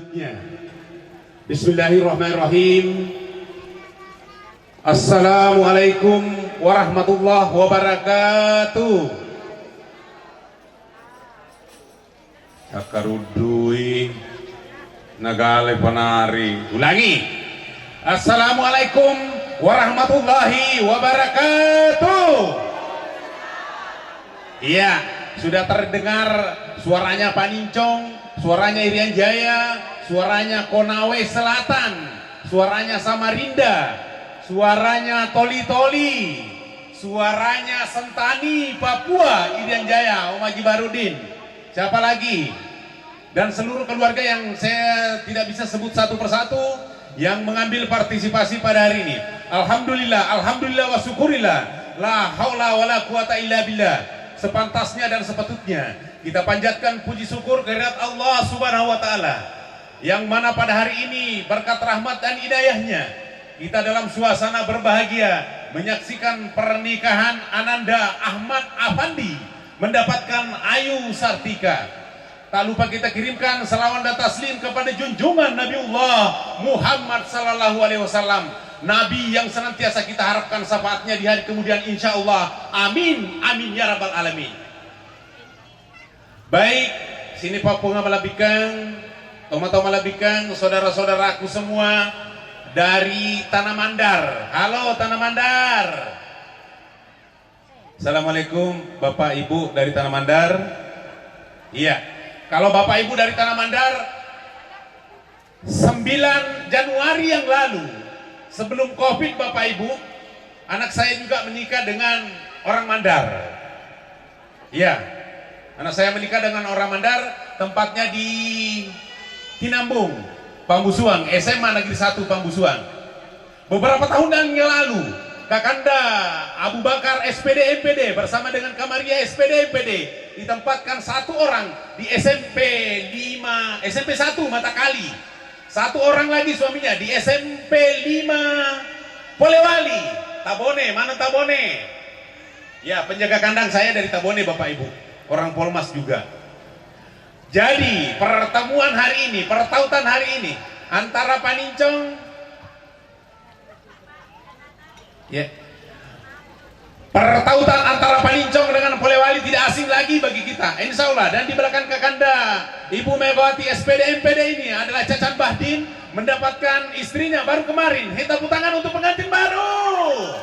selanjutnya. Bismillahirrahmanirrahim. Assalamualaikum warahmatullahi wabarakatuh. Sakarudui nagale panari. Ulangi. Assalamualaikum warahmatullahi wabarakatuh. Iya, sudah terdengar suaranya Panincong, suaranya Irian Jaya, suaranya Konawe Selatan, suaranya Samarinda, suaranya Toli-Toli, suaranya Sentani, Papua, Irian Jaya, Om Haji Barudin. Siapa lagi? Dan seluruh keluarga yang saya tidak bisa sebut satu persatu yang mengambil partisipasi pada hari ini. Alhamdulillah, alhamdulillah wa syukurillah. La haula wala quwata illa billah. Sepantasnya dan sepatutnya kita panjatkan puji syukur kehadirat Allah Subhanahu wa taala, yang mana pada hari ini berkat rahmat dan hidayahnya kita dalam suasana berbahagia menyaksikan pernikahan Ananda Ahmad Afandi mendapatkan Ayu Sartika. Tak lupa kita kirimkan salawat dan taslim kepada junjungan Nabiullah Muhammad sallallahu alaihi wasallam, Nabi yang senantiasa kita harapkan syafaatnya di hari kemudian insya Allah. Amin, amin ya rabbal alamin. Baik, sini Papua Malabikang, Tomatau Malabikang, saudara-saudaraku semua dari Tanah Mandar. Halo Tanah Mandar. Assalamualaikum Bapak Ibu dari Tanah Mandar. Iya, kalau Bapak Ibu dari Tanah Mandar, 9 Januari yang lalu, sebelum Covid, Bapak Ibu, anak saya juga menikah dengan orang Mandar. Iya, anak saya menikah dengan orang Mandar, tempatnya di Tinambung, Pambusuang, SMA Negeri 1 Pambusuang. Beberapa tahun yang lalu, Kakanda Abu Bakar SPD MPD bersama dengan Kamaria SPD MPD ditempatkan satu orang di SMP 1 Matakali. Satu orang lagi suaminya di SMP 5 Polewali, Tabone. Mana Tabone? Ya, penjaga kandang saya dari Tabone Bapak Ibu, orang Polmas juga. Jadi pertemuan hari ini, pertautan hari ini antara Panincong, ya, pertautan antara Panincong dengan Polewali tidak asing lagi bagi kita, insya Allah. Dan di belakang Kakanda Ibu Megawati SPD MPD ini adalah Cacan Bahdin, mendapatkan istrinya baru kemarin. Tepuk tangan untuk pengantin baru.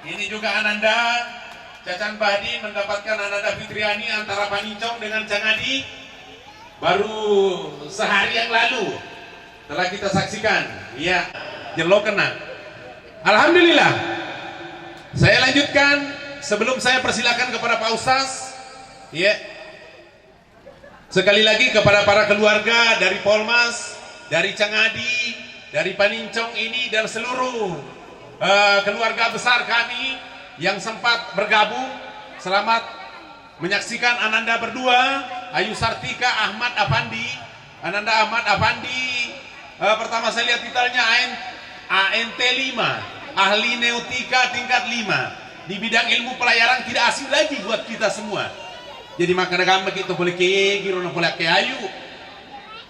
Ini juga Ananda Cacan Bahdin mendapatkan Ananda Fitriani antara Panincong dengan Cangadi, baru sehari yang lalu telah kita saksikan. Iya, jelo kena. Alhamdulillah. Saya lanjutkan sebelum saya persilakan kepada Pak Ustaz. Ya, sekali lagi kepada para keluarga dari Polmas, dari Cangadi, dari Panincong ini, dan seluruh keluarga besar kami yang sempat bergabung, selamat menyaksikan Ananda berdua, Ayu Sartika Ahmad Afandi. Ananda Ahmad Afandi, pertama saya lihat titelnya ANT 5, ahli neutika tingkat 5 di bidang ilmu pelayaran, tidak asing lagi buat kita semua. Jadi makanya gambar kita boleh kegiro, boleh ke Ayu,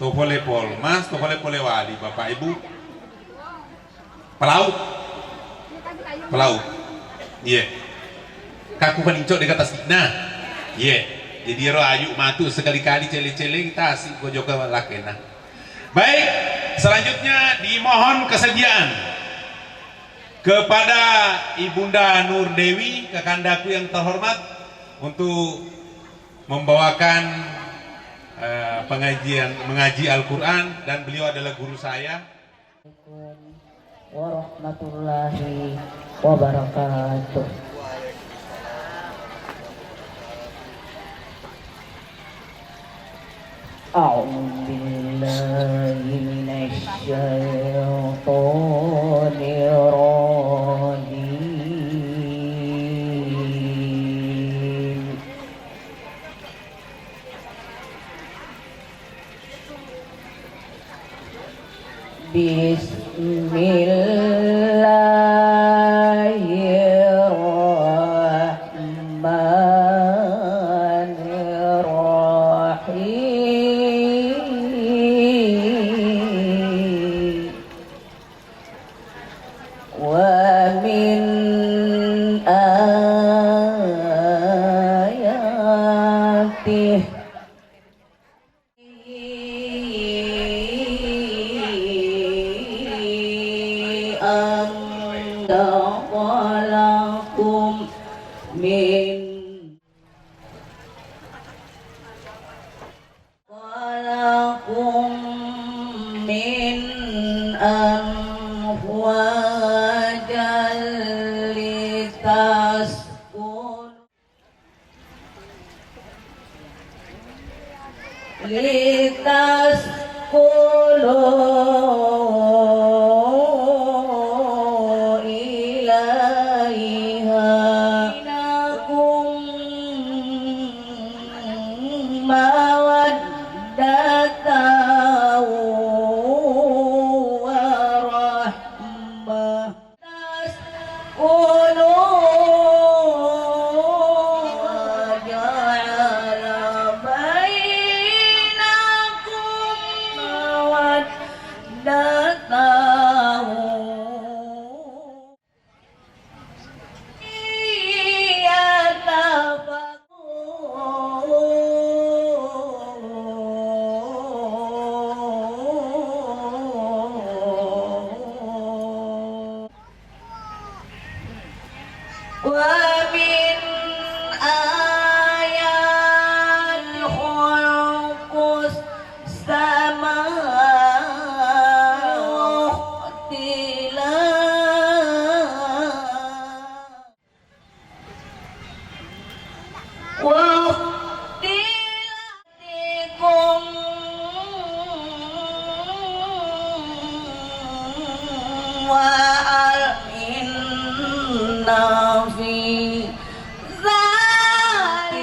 to boleh Polmas, to boleh Wali, Bapak Ibu pelaut, iya, kaku Panincong dekat atas, nah, iya, jadi ro Ayu matu sekali-kali cele-cele kita asik gojo lakena. Baik, selanjutnya dimohon kesediaan kepada Ibunda Nur Dewi, kakandaku yang terhormat, untuk membawakan mengaji Al-Quran, dan beliau adalah guru saya. Assalamualaikum warahmatullahi wabarakatuh. A'udzu billahi minasy syaithanir rajim. Bismillahirrahmanirrahim. وآياته أن خلقكم من أزواجا لتسكنوا إليها بينكم مودة ورحمة تسكنوا وجعل بينكم مودة ومن آيات خلق السماء واختلافكم وإن في ذلك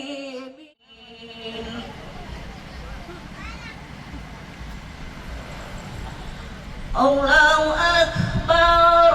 للعالمين الله أكبر.